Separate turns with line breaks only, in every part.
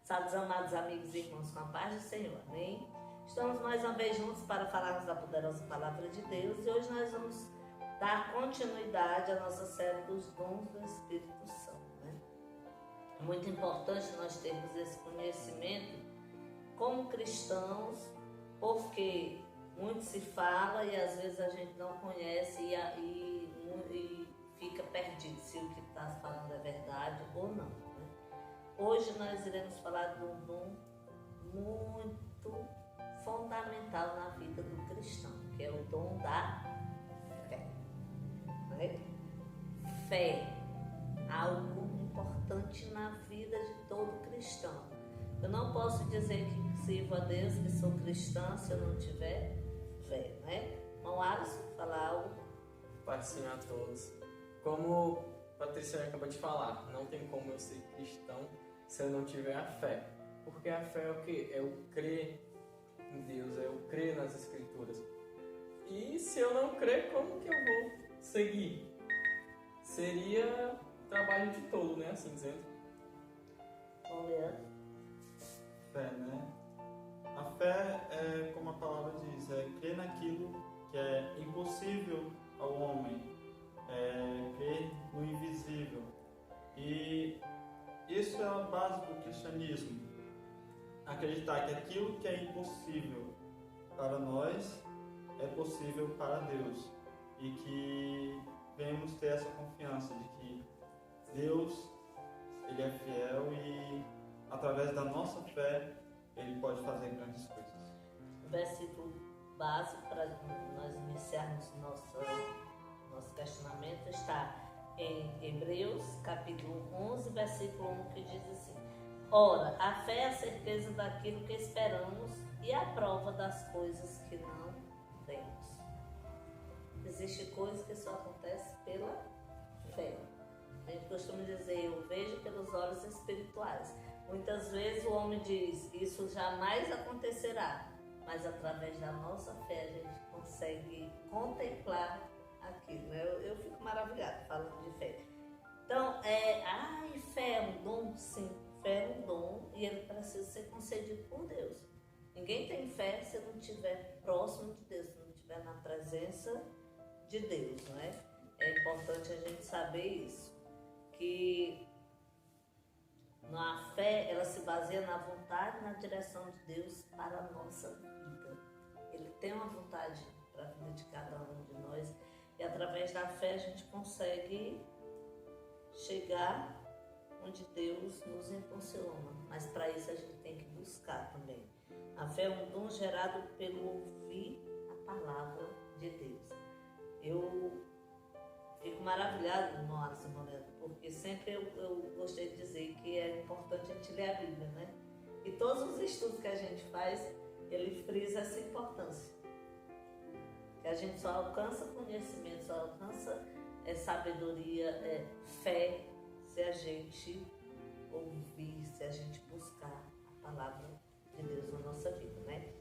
Sados, amados amigos e irmãos, com a paz do Senhor, amém? Estamos mais uma vez juntos para falarmos da poderosa palavra de Deus e hoje nós vamos dar continuidade à nossa série dos dons do Espírito Santo, né? É muito importante nós termos esse conhecimento como cristãos, porque muito se fala e às vezes a gente não conhece e fica perdido se o que está falando é verdade ou não, né? Hoje nós iremos falar de um dom muito fundamental na vida do cristão, que é o dom da fé, né? Fé, algo importante na vida de todo cristão. Eu não posso dizer que sirvo a Deus, que sou cristã, se eu não tiver fé, né? Irmão Alisson, falar algo?
Pai do Senhor a todos. Como a Patrícia acabou de falar, não tem como eu ser cristão se eu não tiver a fé. Porque a fé é o quê? É o crer em Deus, é o crer nas Escrituras. E se eu não crer, como que eu vou seguir? Seria trabalho de tolo, né? Assim dizendo.
Bom, Leandro?
Fé, né? A fé é, como a palavra diz, é crer naquilo que é impossível ao homem, é crer no invisível. E isso é a base do cristianismo. Acreditar que aquilo que é impossível para nós é possível para Deus. E que venhamos ter essa confiança de que Deus, Ele é fiel e através da nossa fé, Ele pode fazer grandes coisas.
O versículo básico para nós iniciarmos nosso questionamento está em Hebreus, capítulo 11, versículo 1, que diz assim: Ora, a fé é a certeza daquilo que esperamos e a prova das coisas que não vemos. Existe coisa que só acontece pela fé. A gente costuma dizer, eu vejo pelos olhos espirituais. Muitas vezes o homem diz, isso jamais acontecerá. Mas através da nossa fé a gente consegue contemplar aquilo, né? Eu fico maravilhada falando de fé. Então, fé é um dom? Sim, fé é um dom e ele precisa ser concedido por Deus. Ninguém tem fé se não estiver próximo de Deus, se não estiver na presença de Deus, né? É importante a gente saber isso, que a fé, ela se baseia na vontade e na direção de Deus para a nossa vida. Ele tem uma vontade para a vida de cada um de nós e através da fé a gente consegue chegar onde Deus nos impulsiona. Mas para isso a gente tem que buscar também. A fé é um dom gerado pelo ouvir a palavra de Deus. Eu fico maravilhado, irmão Alisson Moreira, porque sempre eu gostei de dizer que é importante a gente ler a Bíblia, né? E todos os estudos que a gente faz, ele frisa essa importância. Que a gente só alcança conhecimento, só alcança sabedoria, fé, se a gente ouvir, se a gente buscar a palavra de Deus na nossa vida, né?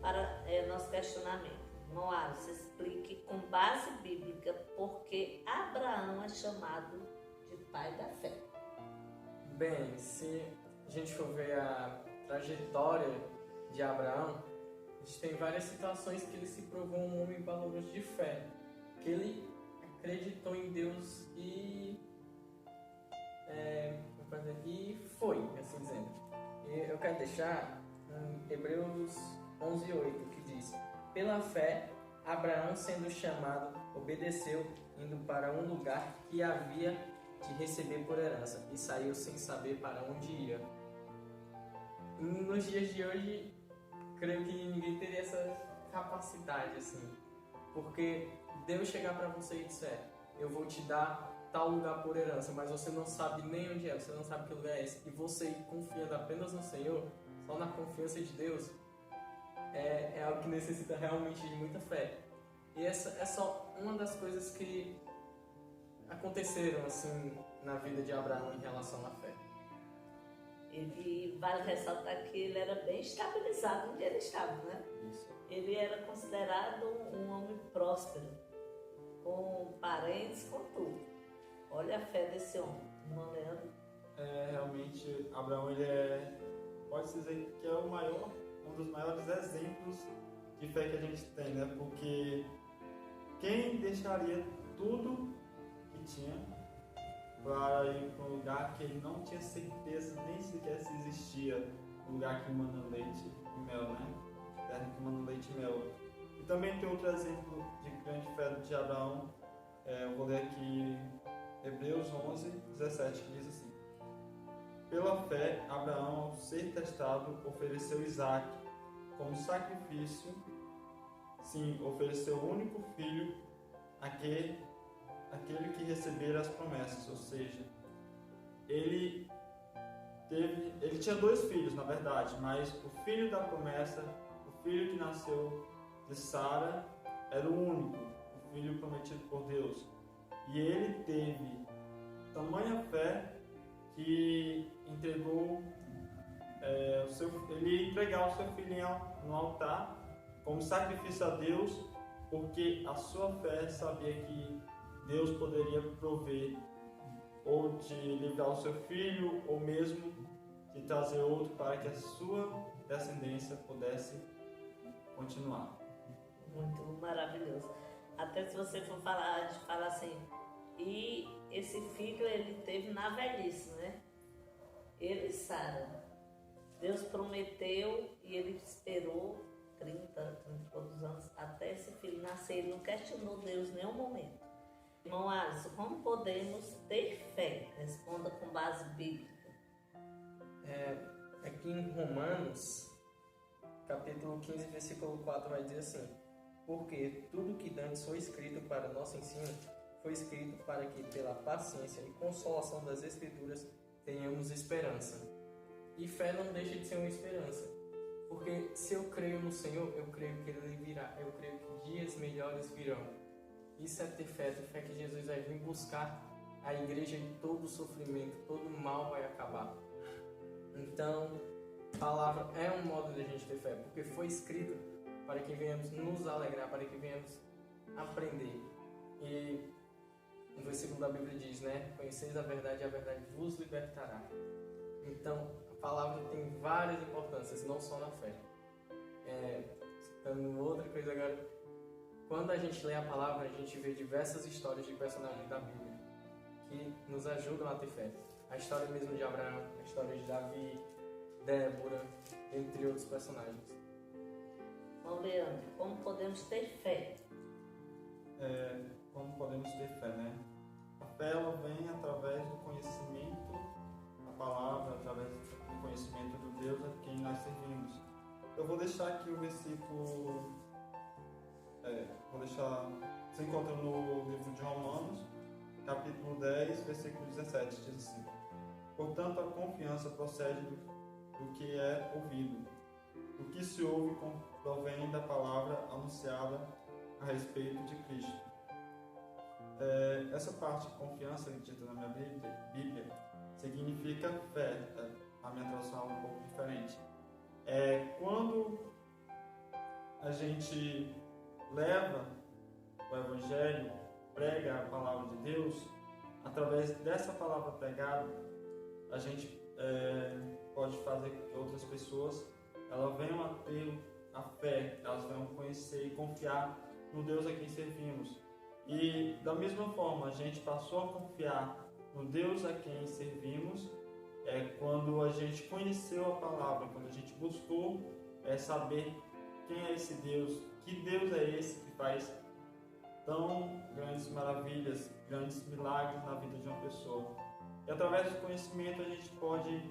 Para nosso questionamento. Irmão Alisson, explique com base bíblica por que Abraão é chamado de pai da fé.
Bem, se a gente for ver a trajetória de Abraão, a gente tem várias situações que ele se provou um homem valoroso de fé, que ele acreditou em Deus e foi, assim dizendo. E eu quero deixar Hebreus 11:8, que diz: Pela fé, Abraão, sendo chamado, obedeceu, indo para um lugar que havia de receber por herança, e saiu sem saber para onde ia. Nos dias de hoje, creio que ninguém teria essa capacidade, assim, porque Deus chegar para você e disser, eu vou te dar tal lugar por herança, mas você não sabe nem onde é, você não sabe que lugar é esse, e você confiando apenas no Senhor, só na confiança de Deus, é algo que necessita realmente de muita fé. E essa é só uma das coisas que aconteceram assim na vida de Abraão em relação à fé.
Ele vale ressaltar que ele era bem estabilizado onde ele estava, né?
Isso.
Ele era considerado um homem próspero, com parentes, com tudo. Olha a fé desse homem, irmão Leandro.
realmente Abraão pode-se dizer que é um dos maiores exemplos de fé que a gente tem, né? Porque quem deixaria tudo que tinha para ir para um lugar que ele não tinha certeza nem sequer se existia, um lugar que manda leite e mel, né? Terra que manda leite e mel. E também tem outro exemplo de grande fé de Abraão, eu vou ler aqui Hebreus 11, 17, que diz assim: pela fé, Abraão, ao ser testado, ofereceu Isaque como sacrifício. Sim, ofereceu o único filho, aquele que recebera as promessas. Ou seja, ele tinha 2 filhos, na verdade, mas o filho da promessa, o filho que nasceu de Sara, era o único, o filho prometido por Deus. E ele teve tamanha fé que ele ia entregar o seu filhinho no altar como sacrifício a Deus, porque a sua fé sabia que Deus poderia prover ou de livrar o seu filho, ou mesmo de trazer outro para que a sua descendência pudesse continuar.
Muito maravilhoso. Até se você for falar assim, e esse filho ele teve na velhice, né? Ele e Sara. Deus prometeu e ele esperou 30 poucos anos até esse filho nascer. Ele não questionou Deus em nenhum momento. Irmão Alisson, como podemos ter fé? Responda com base bíblica.
Aqui em Romanos, capítulo 15, versículo 4, vai dizer assim: porque tudo que dantes foi escrito para nosso ensino, foi escrito para que, pela paciência e consolação das Escrituras, tenhamos esperança. E fé não deixa de ser uma esperança. Porque se eu creio no Senhor, eu creio que Ele virá. Eu creio que dias melhores virão. Isso é ter fé que Jesus vai vir buscar a igreja e todo o sofrimento, todo o mal vai acabar. Então, a palavra é um modo de a gente ter fé, porque foi escrito para que venhamos nos alegrar, para que venhamos aprender. E um versículo da Bíblia diz, né? Conheceis a verdade e a verdade vos libertará. Então, a palavra tem várias importâncias, não só na fé. Citando outra coisa agora, quando a gente lê a palavra, a gente vê diversas histórias de personagens da Bíblia que nos ajudam a ter fé. A história mesmo de Abraão, a história de Davi, Débora, entre outros personagens.
Bom, Leandro, como podemos ter fé?
Como podemos ter fé, né? A fé ela vem através do conhecimento da palavra, através do conhecimento do Deus a quem nós servimos. Eu vou deixar aqui o versículo, se encontra no livro de Romanos, capítulo 10, versículo 17, diz assim: portanto, a confiança procede do que é ouvido. O que se ouve provém da palavra anunciada a respeito de Cristo. Essa parte de confiança, dita na minha Bíblia, significa fé. A minha tradução é um pouco diferente. Quando a gente leva o Evangelho, prega a palavra de Deus, através dessa palavra pregada, a gente pode fazer com que outras pessoas elas venham a ter a fé, elas venham conhecer e confiar no Deus a quem servimos. E da mesma forma, a gente passou a confiar no Deus a quem servimos quando a gente conheceu a palavra, quando a gente buscou saber quem é esse Deus, que Deus é esse que faz tão grandes maravilhas, grandes milagres na vida de uma pessoa. E através do conhecimento a gente pode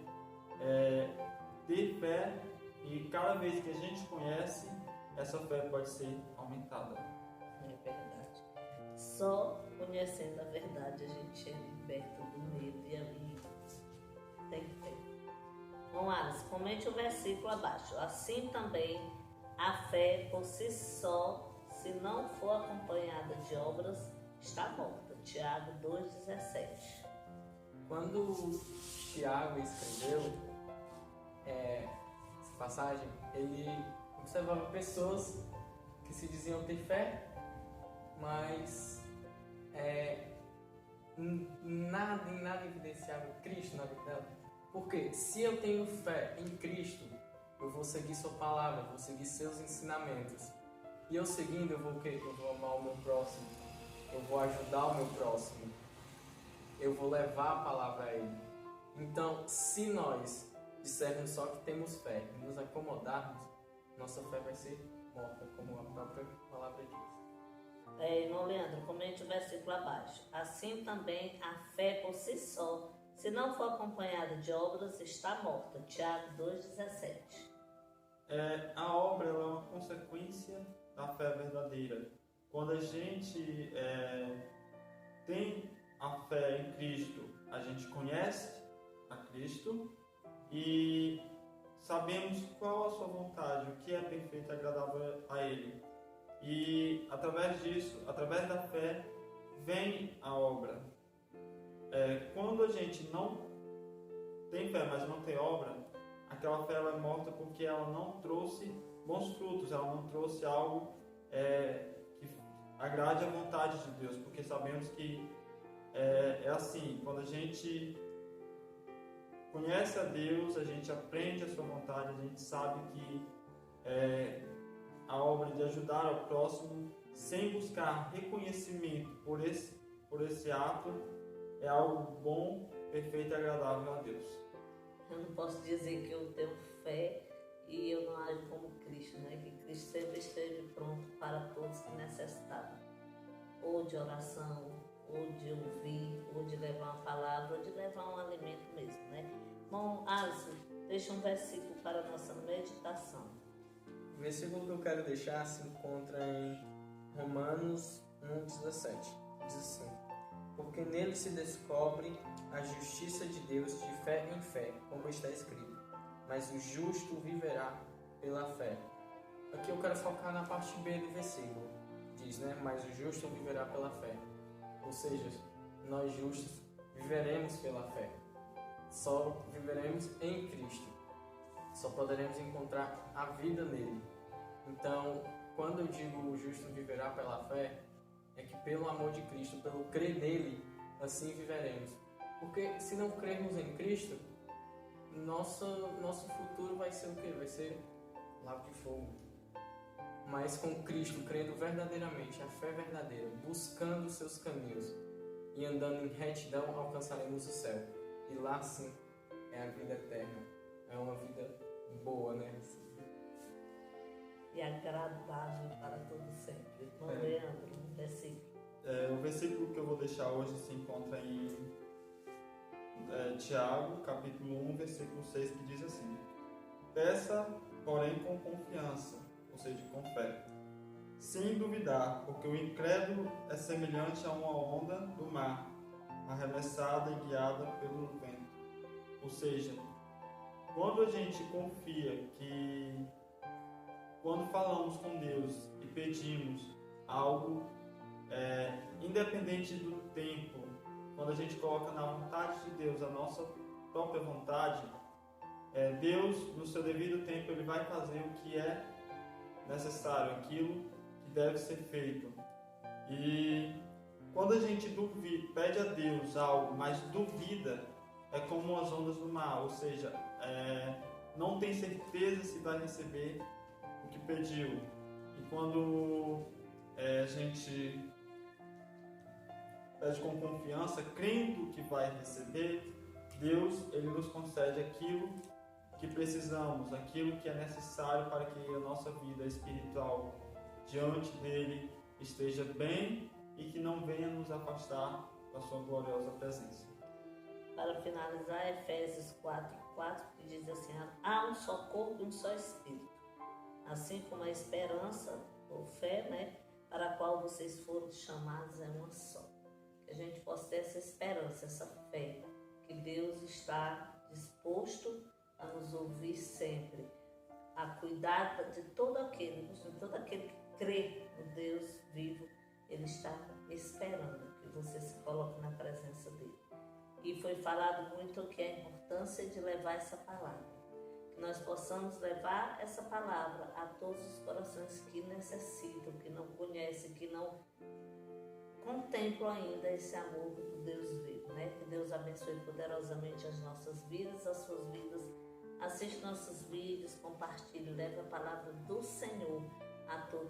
ter fé, e cada vez que a gente conhece, essa fé pode ser aumentada.
É verdade. Só conhecendo a verdade a gente é liberto do medo e ali tem fé. Bom, Alice, comente o versículo abaixo. Assim também a fé por si só, se não for acompanhada de obras, está morta. Tiago 2,17.
Quando Tiago escreveu essa passagem, ele observava pessoas que se diziam ter fé, mas em nada evidenciava Cristo na vida dela. Porque se eu tenho fé em Cristo, eu vou seguir sua palavra, eu vou seguir seus ensinamentos. E eu seguindo, eu vou o quê? Eu vou amar o meu próximo, eu vou ajudar o meu próximo, eu vou levar a palavra a ele. Então, se nós dissermos só que temos fé e nos acomodarmos, nossa fé vai ser morta, como a própria palavra diz.
Irmão Leandro, comente o versículo abaixo. Assim também a fé por si só, se não for acompanhada de obras, está morta. Tiago 2,17.
A obra ela é uma consequência da fé verdadeira. Quando a gente tem a fé em Cristo, a gente conhece a Cristo e sabemos qual a sua vontade, o que é perfeito e agradável a Ele. E através disso, através da fé, vem a obra. Quando a gente não tem fé, mas não tem obra, aquela fé ela é morta porque ela não trouxe bons frutos, ela não trouxe algo que agrade a vontade de Deus, porque sabemos que é assim, quando a gente conhece a Deus, a gente aprende a sua vontade, a gente sabe que a obra de ajudar ao próximo, sem buscar reconhecimento por esse ato, é algo bom, perfeito e agradável a Deus.
Eu não posso dizer que eu tenho fé e eu não ajo como Cristo, né? Que Cristo sempre esteve pronto para todos que necessitavam, ou de oração, ou de ouvir, ou de levar uma palavra, ou de levar um alimento mesmo, né? Bom, Alisson, deixa um versículo para a nossa meditação.
O versículo que eu quero deixar se encontra em Romanos 1,17. Diz assim: porque nele se descobre a justiça de Deus de fé em fé, como está escrito, mas o justo viverá pela fé. Aqui eu quero focar na parte B do versículo. Diz, né? Mas o justo viverá pela fé. Ou seja, nós justos viveremos pela fé. Só viveremos em Cristo. Só poderemos encontrar a vida nele. Então, quando eu digo o justo viverá pela fé, é que pelo amor de Cristo, pelo crer nele, assim viveremos. Porque se não crermos em Cristo, nosso futuro vai ser o quê? Vai ser lago de fogo. Mas com Cristo, crendo verdadeiramente, a fé verdadeira, buscando os seus caminhos e andando em retidão, alcançaremos o céu. E lá sim é a vida eterna. É uma vida boa, né?
E agradável para todo sempre. Irmão Leandro, um versículo.
O versículo que eu vou deixar hoje se encontra em Tiago, capítulo 1, versículo 6, que diz assim: peça, porém, com confiança, ou seja, com fé, sem duvidar, porque o incrédulo é semelhante a uma onda do mar, arremessada e guiada pelo vento. Ou seja, quando a gente confia que, quando falamos com Deus e pedimos algo, independente do tempo, quando a gente coloca na vontade de Deus a nossa própria vontade, Deus, no seu devido tempo, Ele vai fazer o que é necessário, aquilo que deve ser feito. E quando a gente pede a Deus algo, mas duvida, é como as ondas do mar, ou seja, não tem certeza se vai receber o que pediu. E quando a gente pede com confiança, crendo que vai receber, Deus ele nos concede aquilo que precisamos, aquilo que é necessário para que a nossa vida espiritual diante dele esteja bem e que não venha nos afastar da sua gloriosa presença.
Para finalizar, Efésios 4:4, que diz assim: há um só corpo e um só espírito, assim como a esperança ou fé, né, para a qual vocês foram chamados, é uma só. Que a gente possa ter essa esperança, essa fé, que Deus está disposto a nos ouvir sempre, a cuidar de todo aquele que crê no Deus vivo. Ele está esperando que você se coloque na presença dele. E foi falado muito que é a importância de levar essa palavra, que nós possamos levar essa palavra a todos os corações que necessitam, que não conhecem, que não contemplam ainda esse amor do Deus vivo, né? Que Deus abençoe poderosamente as nossas vidas, as suas vidas. Assiste nossos vídeos, compartilhe, leve a palavra do Senhor a todos